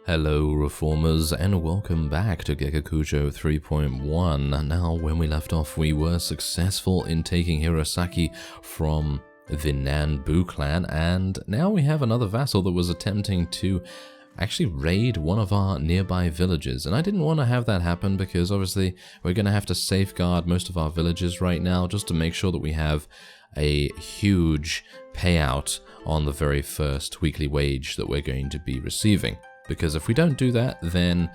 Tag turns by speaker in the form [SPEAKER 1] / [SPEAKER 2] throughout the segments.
[SPEAKER 1] Hello reformers and welcome back to Gekokujo 3.1. Now when we left off we were successful in taking Hirosaki from the Nanbu clan, and now we have another vassal that was attempting to actually raid one of our nearby villages. And I didn't want to have that happen because obviously we're going to have to safeguard most of our villages right now just to make sure that we have a huge payout on the very first weekly wage that we're going to be receiving. Because if we don't do that, then,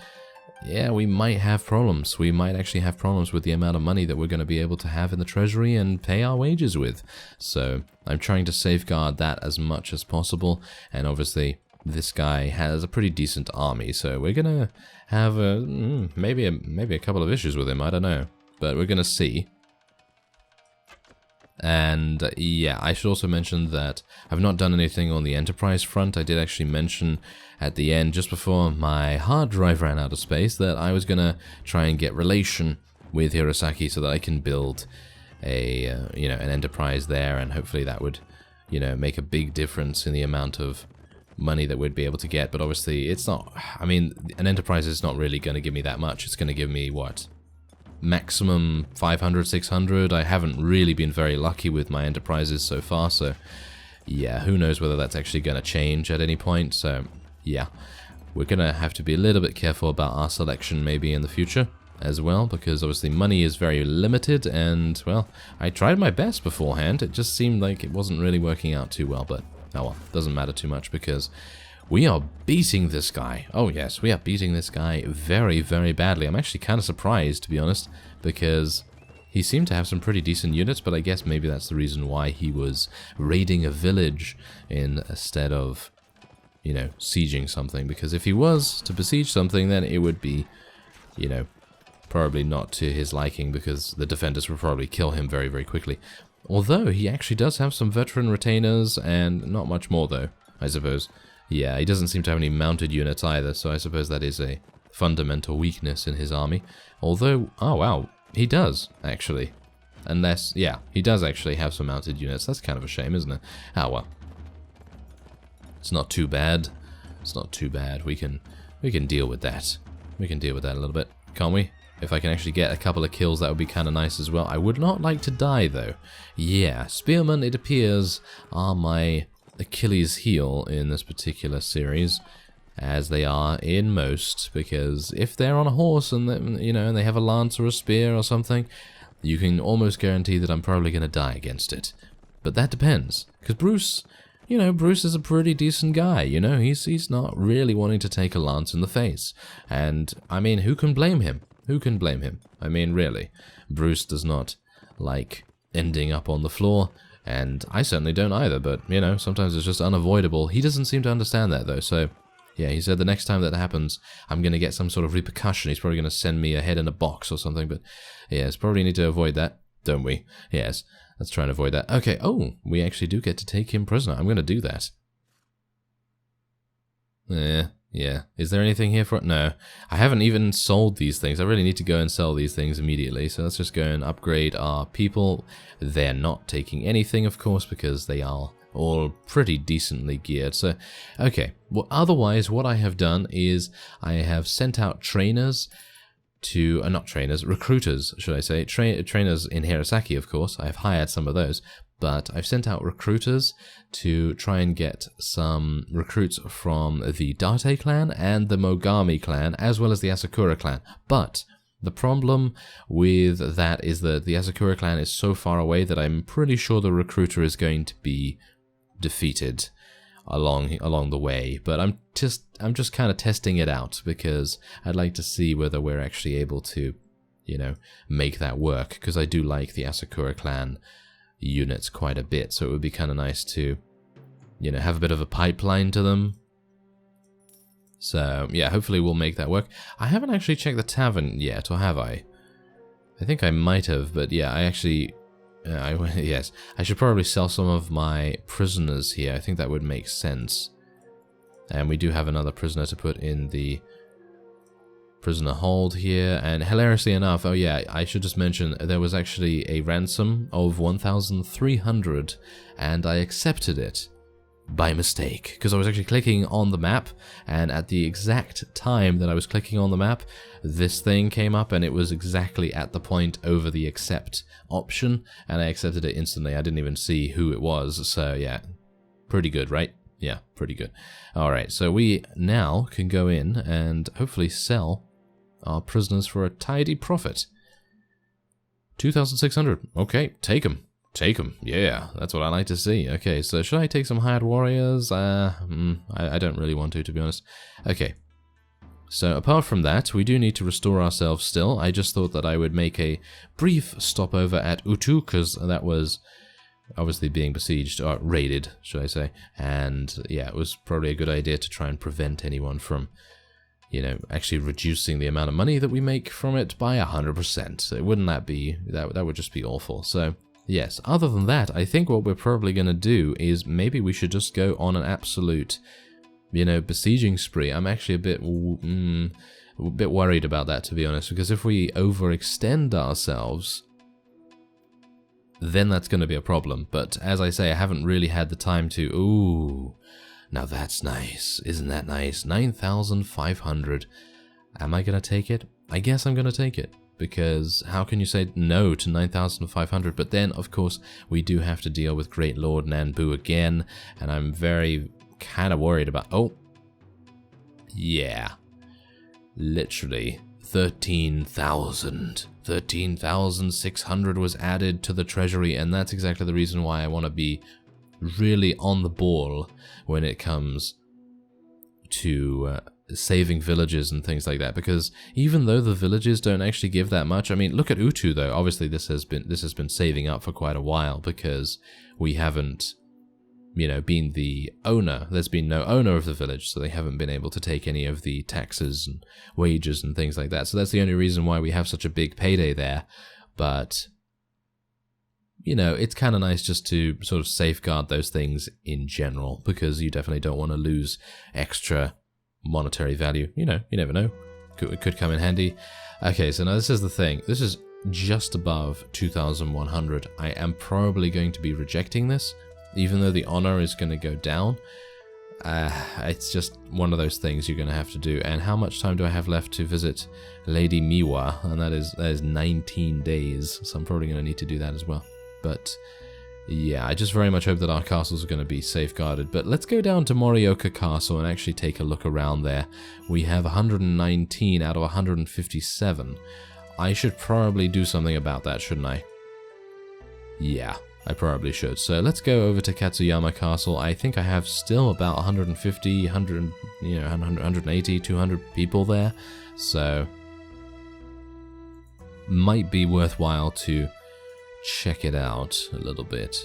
[SPEAKER 1] yeah, we might have problems. We might actually have problems with the amount of money that we're going to be able to have in the treasury and pay our wages with. So I'm trying to safeguard that as much as possible. And obviously, this guy has a pretty decent army. So we're going to have maybe a couple of issues with him. I don't know. But we're going to see. And yeah, I should also mention that I've not done anything on the enterprise front. I did actually mention at the end, just before my hard drive ran out of space, that I was gonna try and get relation with Hirosaki so that I can build a an enterprise there, and hopefully that would make a big difference in the amount of money that we'd be able to get. But obviously it's not, I mean, an enterprise is not really going to give me that much. It's going to give me what, maximum 500, 600. I haven't really been very lucky with my enterprises so far, so yeah, who knows whether that's actually going to change at any point. So yeah, we're going to have to be a little bit careful about our selection maybe in the future as well, because obviously money is very limited, and well, I tried my best beforehand. It just seemed like it wasn't really working out too well, but oh well, doesn't matter too much because we are beating this guy. Oh yes, we are beating this guy very, very badly. I'm actually kind of surprised, to be honest, because he seemed to have some pretty decent units, but I guess maybe that's the reason why he was raiding a village instead of, sieging something. Because if he was to besiege something, then it would be, probably not to his liking, because the defenders would probably kill him very, very quickly. Although he actually does have some veteran retainers, and not much more though, I suppose. Yeah, he doesn't seem to have any mounted units either, so I suppose that is a fundamental weakness in his army. Although, oh wow, he does, actually. Unless, yeah, he does actually have some mounted units. That's kind of a shame, isn't it? Oh well. It's not too bad. It's not too bad. We can deal with that. We can deal with that a little bit, can't we? If I can actually get a couple of kills, that would be kind of nice as well. I would not like to die, though. Yeah, spearmen, it appears, are my Achilles heel in this particular series, as they are in most, because if they're on a horse and and they have a lance or a spear or something, you can almost guarantee that I'm probably going to die against it. But that depends, because Bruce, Bruce is a pretty decent guy, he's not really wanting to take a lance in the face, and I mean, who can blame him? Who can blame him? I mean, really, Bruce does not like ending up on the floor. And I certainly don't either, but, sometimes it's just unavoidable. He doesn't seem to understand that, though, so, yeah, he said the next time that happens, I'm going to get some sort of repercussion. He's probably going to send me a head in a box or something, but, yes, probably need to avoid that, don't we? Yes, let's try and avoid that. Okay, oh, we actually do get to take him prisoner. I'm going to do that. Yeah. Is there anything here for it? No. I haven't even sold these things. I really need to go and sell these things immediately. So let's just go and upgrade our people. They're not taking anything, of course, because they are all pretty decently geared. So, okay. Well, otherwise, what I have done is I have sent out trainers to... not trainers, recruiters, should I say. Trainers in Hirosaki, of course. I've hired some of those. But I've sent out recruiters to try and get some recruits from the Date clan and the Mogami clan, as well as the Asakura clan. But the problem with that is that the Asakura clan is so far away that I'm pretty sure the recruiter is going to be defeated along the way. But I'm just kind of testing it out, because I'd like to see whether we're actually able to, make that work, because I do like the Asakura clan units quite a bit, so it would be kind of nice to, have a bit of a pipeline to them. So, yeah, hopefully we'll make that work. I haven't actually checked the tavern yet, or have I? I think I might have, but yeah, I actually... yes, I should probably sell some of my prisoners here. I think that would make sense. And we do have another prisoner to put in the prisoner hold here, and hilariously enough, oh yeah, I should just mention, there was actually a ransom of 1,300, and I accepted it. by mistake, because I was actually clicking on the map, and at the exact time that I was clicking on the map, this thing came up, and it was exactly at the point over the accept option, and I accepted it instantly. I didn't even see who it was, so yeah, pretty good, right? Yeah, pretty good. Alright, so we now can go in and hopefully sell our prisoners for a tidy profit. 2,600. Okay, take them. Take them. Yeah, that's what I like to see. Okay, so should I take some hired warriors? I don't really want to be honest. Okay. So apart from that, we do need to restore ourselves still. I just thought that I would make a brief stopover at Utu, because that was obviously being besieged, or raided, should I say. And yeah, it was probably a good idea to try and prevent anyone from, you know, actually reducing the amount of money that we make from it by 100%. So wouldn't that be, that would just be awful. So yes, other than that, I think what we're probably going to do is maybe we should just go on an absolute, you know, besieging spree. I'm actually a bit worried about that, to be honest, because if we overextend ourselves, then that's going to be a problem. But as I say, I haven't really had the time to... Ooh, now that's nice. Isn't that nice? 9,500. Am I going to take it? I guess I'm going to take it. Because how can you say no to 9,500? But then, of course, we do have to deal with Great Lord Nanbu again. And I'm very kind of worried about... Oh. Yeah. Literally. 13,000. 13,600 was added to the treasury, and that's exactly the reason why I want to be really on the ball when it comes to saving villages and things like that, because even though the villages don't actually give that much, I mean, look at Utu though. Obviously this has been saving up for quite a while, because we haven't, you know, been the owner. There's been no owner of the village, so they haven't been able to take any of the taxes and wages and things like that. So that's the only reason why we have such a big payday there. But, you know, it's kind of nice just to sort of safeguard those things in general, because you definitely don't want to lose extra monetary value. You know, you never know. It could come in handy. Okay, so now this is the thing. This is just above 2,100. I am probably going to be rejecting this, even though the honor is going to go down. It's just one of those things you're going to have to do. And how much time do I have left to visit Lady Miwa? And that is 19 days, so I'm probably going to need to do that as well. But yeah, I just very much hope that our castles are going to be safeguarded. But let's go down to Morioka Castle and actually take a look around there. We have 119 out of 157. I should probably do something about that, shouldn't I? Yeah, I probably should. So let's go over to Katsuyama Castle. I think I have still about 150, 100, you know, 180, 200 people there. So might be worthwhile to check it out a little bit.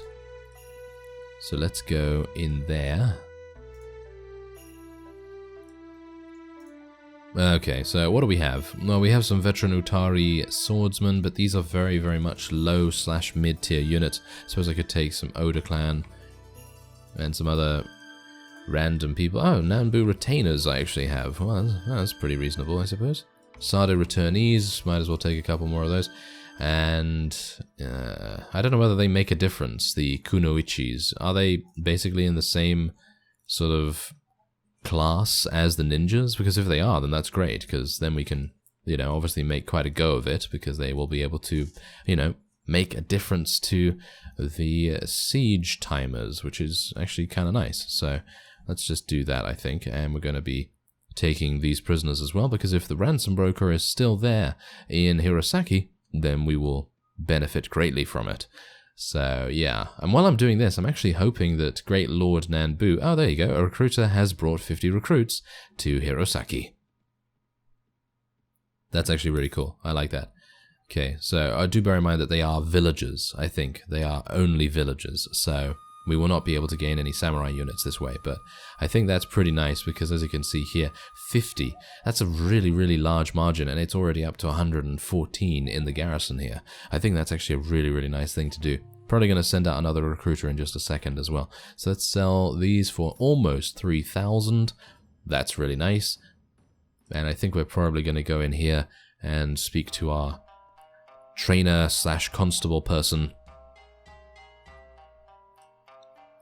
[SPEAKER 1] So let's go in there. Okay, so what do we have? Well, we have some veteran Utari swordsmen, but these are very, very much low / mid-tier units. Suppose I could take some Oda clan and some other random people. Oh, Nanbu retainers I actually have. Well, that's pretty reasonable, I suppose. Sado returnees, might as well take a couple more of those. And I don't know whether they make a difference, the Kunoichis. Are they basically in the same sort of class as the ninjas? Because if they are, then that's great, because then we can, you know, obviously make quite a go of it, because they will be able to, you know, make a difference to the siege timers, which is actually kind of nice. So let's just do that, I think, and we're going to be taking these prisoners as well, because if the ransom broker is still there in Hirosaki, then we will benefit greatly from it. So, yeah. And while I'm doing this, I'm actually hoping that Great Lord Nanbu... Oh, there you go. A recruiter has brought 50 recruits to Hirosaki. That's actually really cool. I like that. Okay, so I do bear in mind that they are villagers, I think. They are only villagers, so we will not be able to gain any samurai units this way. But I think that's pretty nice, because as you can see here, 50. That's a really, really large margin, and it's already up to 114 in the garrison here. I think that's actually a really, really nice thing to do. Probably going to send out another recruiter in just a second as well. So let's sell these for almost 3,000. That's really nice. And I think we're probably going to go in here and speak to our trainer / constable person.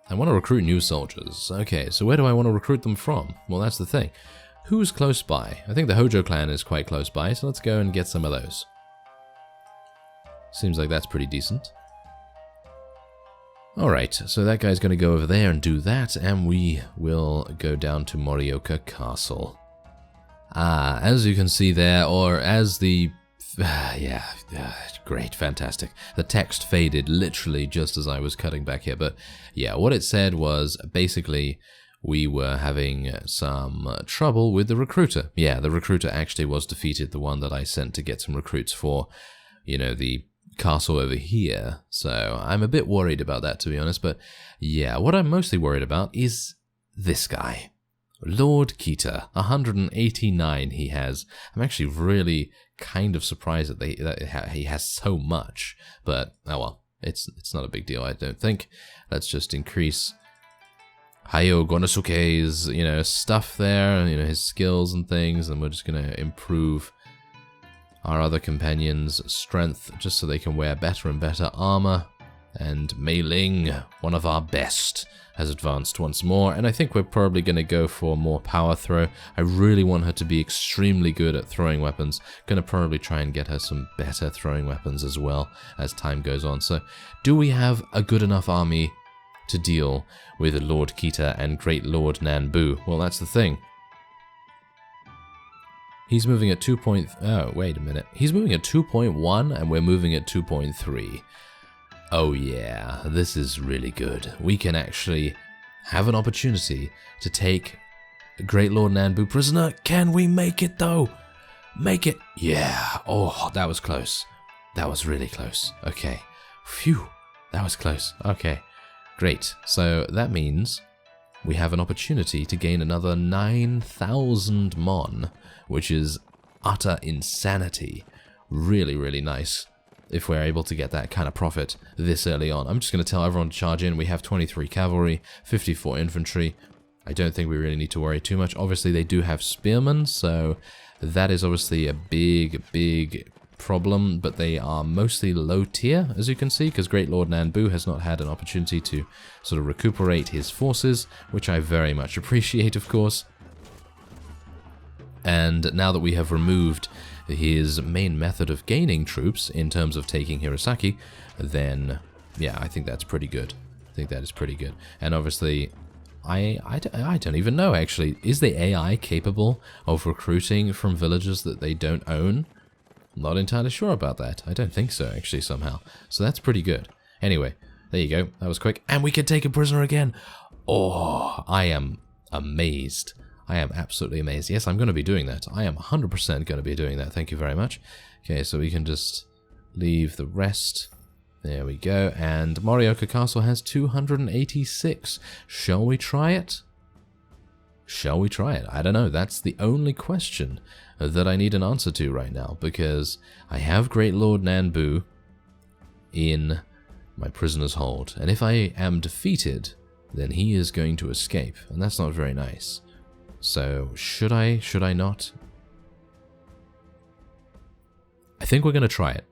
[SPEAKER 1] And want to recruit new soldiers. Okay, so where do I want to recruit them from? Well, that's the thing. Who's close by? I think the Hojo clan is quite close by, so let's go and get some of those. Seems like that's pretty decent. Alright, so that guy's going to go over there and do that, and we will go down to Morioka Castle. Ah, as you can see there, or as the... great, fantastic. The text faded literally just as I was cutting back here, but yeah, what it said was basically we were having some trouble with the recruiter. Yeah, the recruiter actually was defeated, the one that I sent to get some recruits for, you know, the castle over here. So I'm a bit worried about that, to be honest, but yeah, what I'm mostly worried about is this guy. Lord Kita, 189 he has. I'm actually really kind of surprised that he has so much, but oh well, it's not a big deal, I don't think. Let's just increase Hayo Gonosuke's, you know, stuff there, you know, his skills and things, and we're just gonna improve our other companions' strength just so they can wear better and better armor. And Mei Ling, one of our best, has advanced once more, and I think we're probably going to go for more power throw. I really want her to be extremely good at throwing weapons. Going to probably try and get her some better throwing weapons as well as time goes on. So, do we have a good enough army to deal with Lord Kita and Great Lord Nanbu? Well, that's the thing. He's moving at 2. Oh, wait a minute. He's moving at 2.1 and we're moving at 2.3. Oh yeah, this is really good. We can actually have an opportunity to take Great Lord Nanbu prisoner. Can we make it though? Make it. Yeah. Oh, that was close. That was really close. Okay. Phew. That was close. Okay. Great. So that means we have an opportunity to gain another 9,000 mon, which is utter insanity. Really, really nice. If we're able to get that kind of profit this early on. I'm just going to tell everyone to charge in. We have 23 cavalry, 54 infantry. I don't think we really need to worry too much. Obviously, they do have spearmen, so that is obviously a big problem, but they are mostly low tier, as you can see, because Great Lord Nanbu has not had an opportunity to sort of recuperate his forces, which I very much appreciate, of course. And now that we have removed his main method of gaining troops in terms of taking Hirosaki, then yeah, I think that's pretty good. I think that is pretty good. And obviously, I don't even know actually, is the AI capable of recruiting from villages that they don't own? I'm not entirely sure about that. I don't think so actually somehow. So that's pretty good. Anyway, there you go. That was quick. And we can take a prisoner again. Oh, I am amazed. I am absolutely amazed. Yes, I'm going to be doing that. I am 100% going to be doing that. Thank you very much. Okay, so we can just leave the rest. There we go. And Morioka Castle has 286. Shall we try it? Shall we try it? I don't know. That's the only question that I need an answer to right now, because I have Great Lord Nanbu in my prisoner's hold. And if I am defeated, then he is going to escape. And that's not very nice. So, should I not? I think we're going to try it.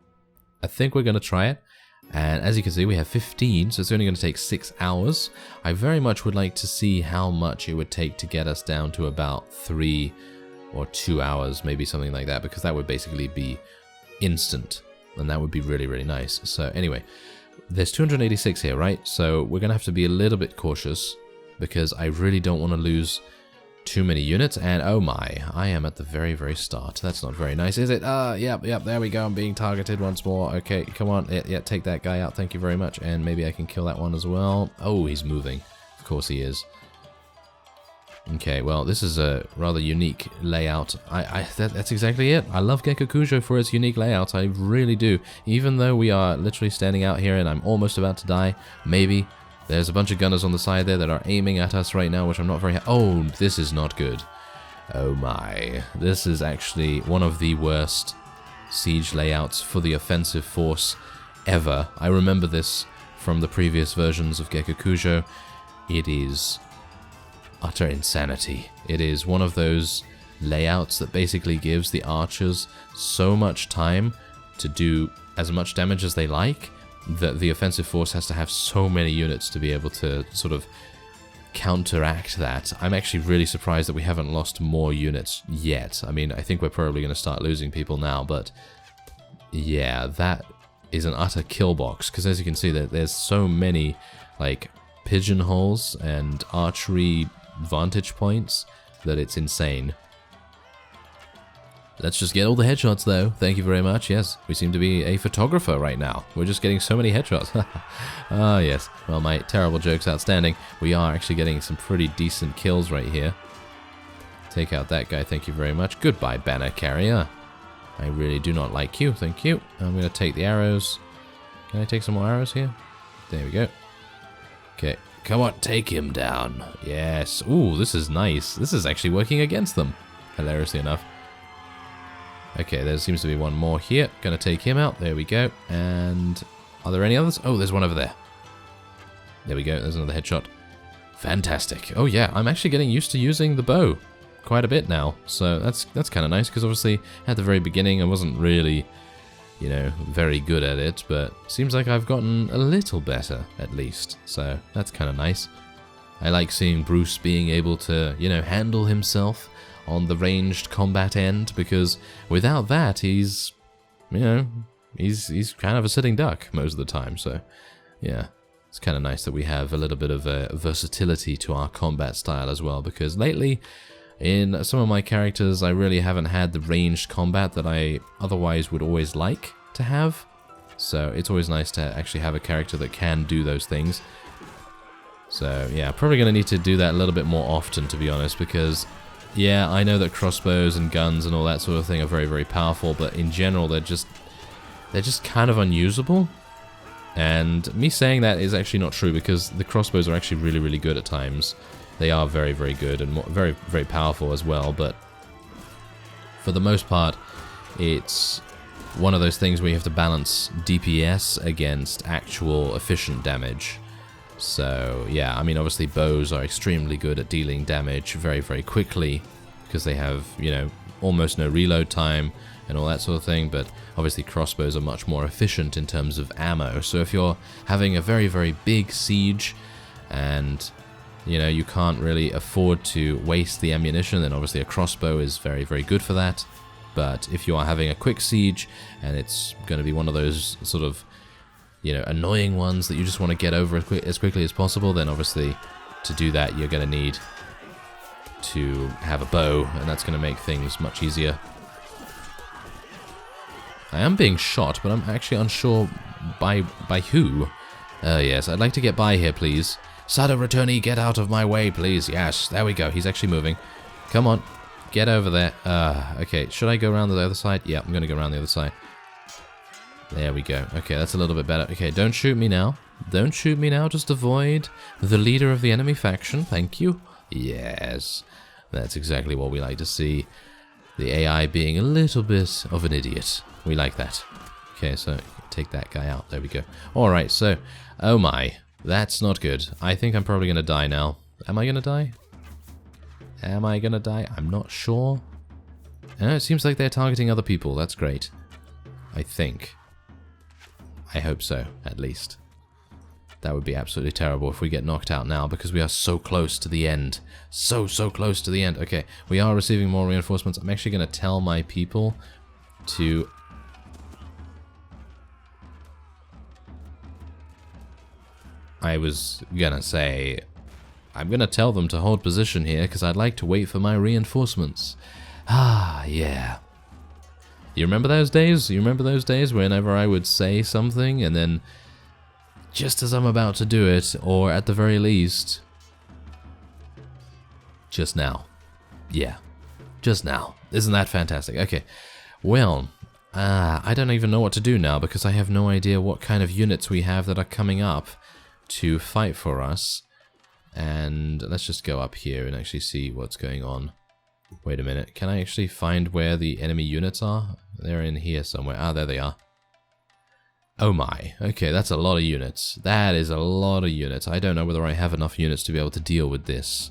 [SPEAKER 1] And as you can see, we have 15, so it's only going to take 6 hours. I very much would like to see how much it would take to get us down to about 3 or 2 hours, maybe something like that, because that would basically be instant, and that would be really, really nice. So anyway, there's 286 here, right? So we're going to have to be a little bit cautious, because I really don't want to lose too many units, and oh my, I am at the very, very start. That's not very nice, is it? Yep, there we go. I'm being targeted once more. Okay, come on. Yeah, take that guy out. Thank you very much. And maybe I can kill that one as well. Oh, he's moving. Of course he is. Okay, well, this is a rather unique layout. That's exactly it. I love Gekokujo for its unique layout. I really do. Even though we are literally standing out here and I'm almost about to die, maybe. There's a bunch of gunners on the side there that are aiming at us right now, which I'm not very... Oh, this is not good. Oh my. This is actually one of the worst siege layouts for the offensive force ever. I remember this from the previous versions of Gekokujo. It is utter insanity. It is one of those layouts that basically gives the archers so much time to do as much damage as they like, the offensive force has to have so many units to be able to sort of counteract that. I'm actually really surprised that we haven't lost more units yet. I mean, I think we're probably going to start losing people now, but yeah, that is an utter kill box, because as you can see, there's so many like pigeonholes and archery vantage points that it's insane. Let's just get all the headshots though. Thank you very much. Yes, we seem to be a photographer right now. We're just getting so many headshots. Ah, yes. Well, my terrible joke's outstanding. We are actually getting some pretty decent kills right here. Take out that guy. Thank you very much. Goodbye, banner carrier. I really do not like you. Thank you. I'm going to take the arrows. Can I take some more arrows here? There we go. Okay. Come on, take him down. Yes. Ooh, this is nice. This is actually working against them. Hilariously enough. Okay, there seems to be one more here. Gonna take him out. There we go. And are there any others? Oh, there's one over there. There we go. There's another headshot. Fantastic. Oh yeah, I'm actually getting used to using the bow quite a bit now. So that's kind of nice, because obviously at the very beginning I wasn't really, you know, very good at it, but seems like I've gotten a little better at least. So that's kind of nice. I like seeing Bruce being able to, you know, handle himself on the ranged combat end, because without that he's, you know, he's kind of a sitting duck most of the time. So yeah, it's kind of nice that we have a little bit of versatility to our combat style as well, because lately in some of my characters I really haven't had the ranged combat that I otherwise would always like to have. So it's always nice to actually have a character that can do those things. So yeah, probably going to need to do that a little bit more often, to be honest, because yeah, I know that crossbows and guns and all that sort of thing are very, very powerful, but in general they're just kind of unusable. And me saying that is actually not true, because the crossbows are actually really, really good at times. They are very, very good and very, very powerful as well, but for the most part, it's one of those things where you have to balance DPS against actual efficient damage. So yeah, I mean, obviously bows are extremely good at dealing damage very, very quickly, because they have, you know, almost no reload time and all that sort of thing, but obviously crossbows are much more efficient in terms of ammo. So if you're having a very, very big siege and, you know, you can't really afford to waste the ammunition, then obviously a crossbow is very, very good for that. But if you are having a quick siege and it's going to be one of those sort of, you know, annoying ones that you just want to get over as quickly as possible, then obviously to do that you're going to need to have a bow, and that's going to make things much easier. I am being shot, but I'm actually unsure by who. Yes, I'd like to get by here, please. Sado returnee, get out of my way, please. Yes, there we go. He's actually moving. Come on, get over there. Okay, should I go around the other side? Yeah, I'm going to go around the other side. There we go. Okay, that's a little bit better. Okay, don't shoot me now. Don't shoot me now. Just avoid the leader of the enemy faction. Thank you. Yes, that's exactly what we like to see. The AI being a little bit of an idiot. We like that. Okay, so take that guy out. There we go. Alright, so, oh my, that's not good. I think I'm probably going to die now. Am I going to die? Am I going to die? I'm not sure. It seems like they're targeting other people. That's great. I think. I hope so, at least. That would be absolutely terrible if we get knocked out now, because we are so close to the end. So close to the end. Okay, we are receiving more reinforcements. I'm actually going to tell my people to... I was gonna say, I'm gonna tell them to hold position here, because I'd like to wait for my reinforcements. Ah, yeah. You remember those days? You remember those days whenever I would say something, and then just as I'm about to do it, or at the very least, just now. Yeah, just now. Isn't that fantastic? Okay, well, I don't even know what to do now, because I have no idea what kind of units we have that are coming up to fight for us. And let's just go up here and actually see what's going on. Wait a minute, can I actually find where the enemy units are? They're in here somewhere. Ah, there they are. Oh my, okay, that's a lot of units. That is a lot of units. I don't know whether I have enough units to be able to deal with this.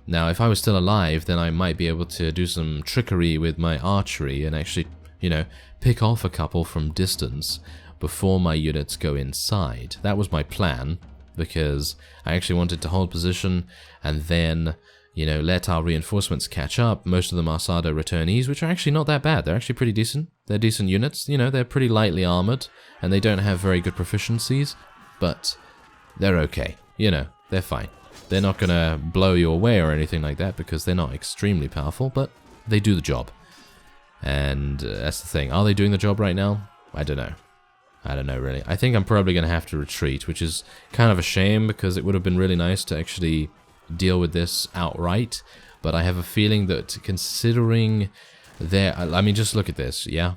[SPEAKER 1] Now, if I was still alive, then I might be able to do some trickery with my archery and actually, you know, pick off a couple from distance. before my units go inside. That was my plan, because I actually wanted to hold position and then, you know, let our reinforcements catch up. Most of them are Sado returnees, which are actually not that bad. They're actually pretty decent. They're decent units. You know, they're pretty lightly armored, and they don't have very good proficiencies, but they're okay. You know, they're fine. They're not going to blow you away or anything like that, because they're not extremely powerful, but they do the job. And that's the thing. Are they doing the job right now? I don't know. I don't know, really. I think I'm probably going to have to retreat, which is kind of a shame, because it would have been really nice to actually deal with this outright. But I have a feeling that, considering their... I mean, just look at this, yeah?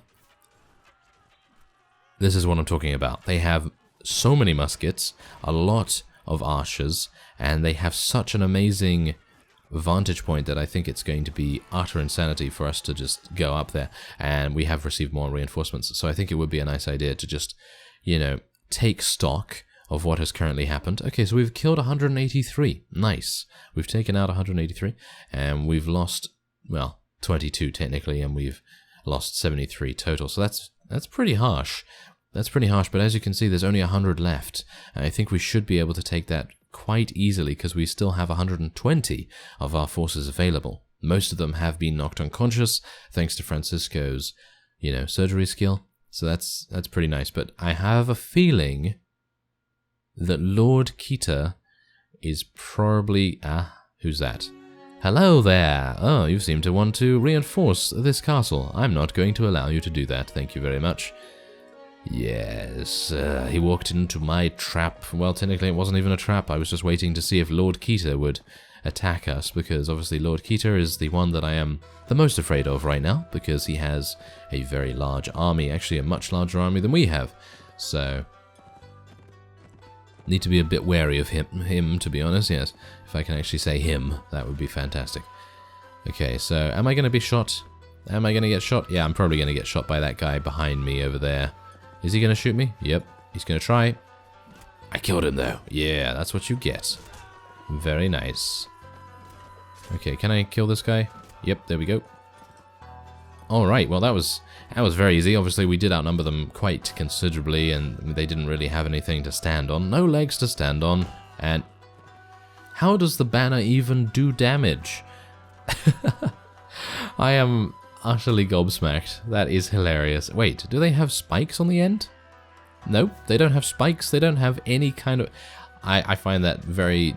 [SPEAKER 1] This is what I'm talking about. They have so many muskets, a lot of archers, and they have such an amazing vantage point that I think it's going to be utter insanity for us to just go up there. And we have received more reinforcements, so I think it would be a nice idea to just, you know, take stock of what has currently happened. Okay, so we've killed 183. Nice. We've taken out 183, and we've lost, well, 22 technically, and we've lost 73 total. So that's pretty harsh. That's pretty harsh, but as you can see, there's only 100 left. And I think we should be able to take that quite easily, because we still have 120 of our forces available. Most of them have been knocked unconscious, thanks to Francisco's, you know, surgery skill. So that's pretty nice. But I have a feeling that Lord Kita is probably... who's that? Hello there! Oh, you seem to want to reinforce this castle. I'm not going to allow you to do that, thank you very much. Yes, he walked into my trap. Well, technically it wasn't even a trap. I was just waiting to see if Lord Kita would attack us, because obviously Lord Kita is the one that I am the most afraid of right now, because he has a very large army, actually a much larger army than we have. So, need to be a bit wary of him, to be honest, yes. If I can actually say him, that would be fantastic. Okay, so am I going to be shot? Am I going to get shot? Yeah, I'm probably going to get shot by that guy behind me over there. Is he going to shoot me? Yep, he's going to try. I killed him, though. Yeah, that's what you get. Very nice. Okay, can I kill this guy? Yep, there we go. Alright, well that was very easy. Obviously, we did outnumber them quite considerably, and they didn't really have anything to stand on. No legs to stand on, and... how does the banner even do damage? I am... utterly gobsmacked. That is hilarious. Wait, do they have spikes on the end? Nope, they don't have spikes. They don't have any kind of... I find that very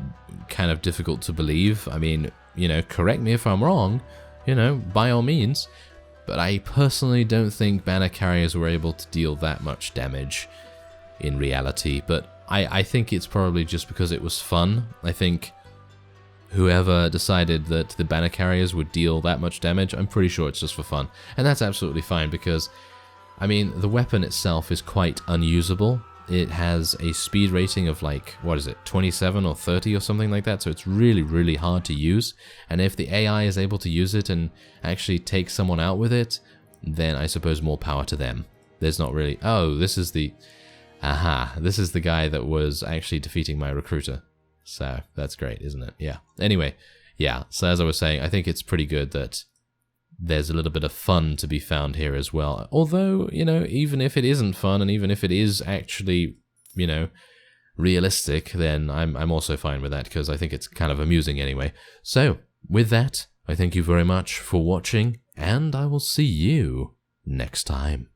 [SPEAKER 1] kind of difficult to believe. I mean, you know, correct me if I'm wrong, you know, by all means. But I personally don't think banner carriers were able to deal that much damage in reality. But I think it's probably just because it was fun. I think... whoever decided that the banner carriers would deal that much damage, I'm pretty sure it's just for fun. And that's absolutely fine, because, I mean, the weapon itself is quite unusable. It has a speed rating of like, what is it, 27 or 30 or something like that, so it's really, really hard to use. And if the AI is able to use it and actually take someone out with it, then I suppose more power to them. There's not really... oh, this is the... aha, this is the guy that was actually defeating my recruiter. So, that's great, isn't it? Yeah. Anyway, yeah, so as I was saying, I think it's pretty good that there's a little bit of fun to be found here as well. Although, you know, even if it isn't fun, and even if it is actually, you know, realistic, then I'm also fine with that, because I think it's kind of amusing anyway. So, with that, I thank you very much for watching, and I will see you next time.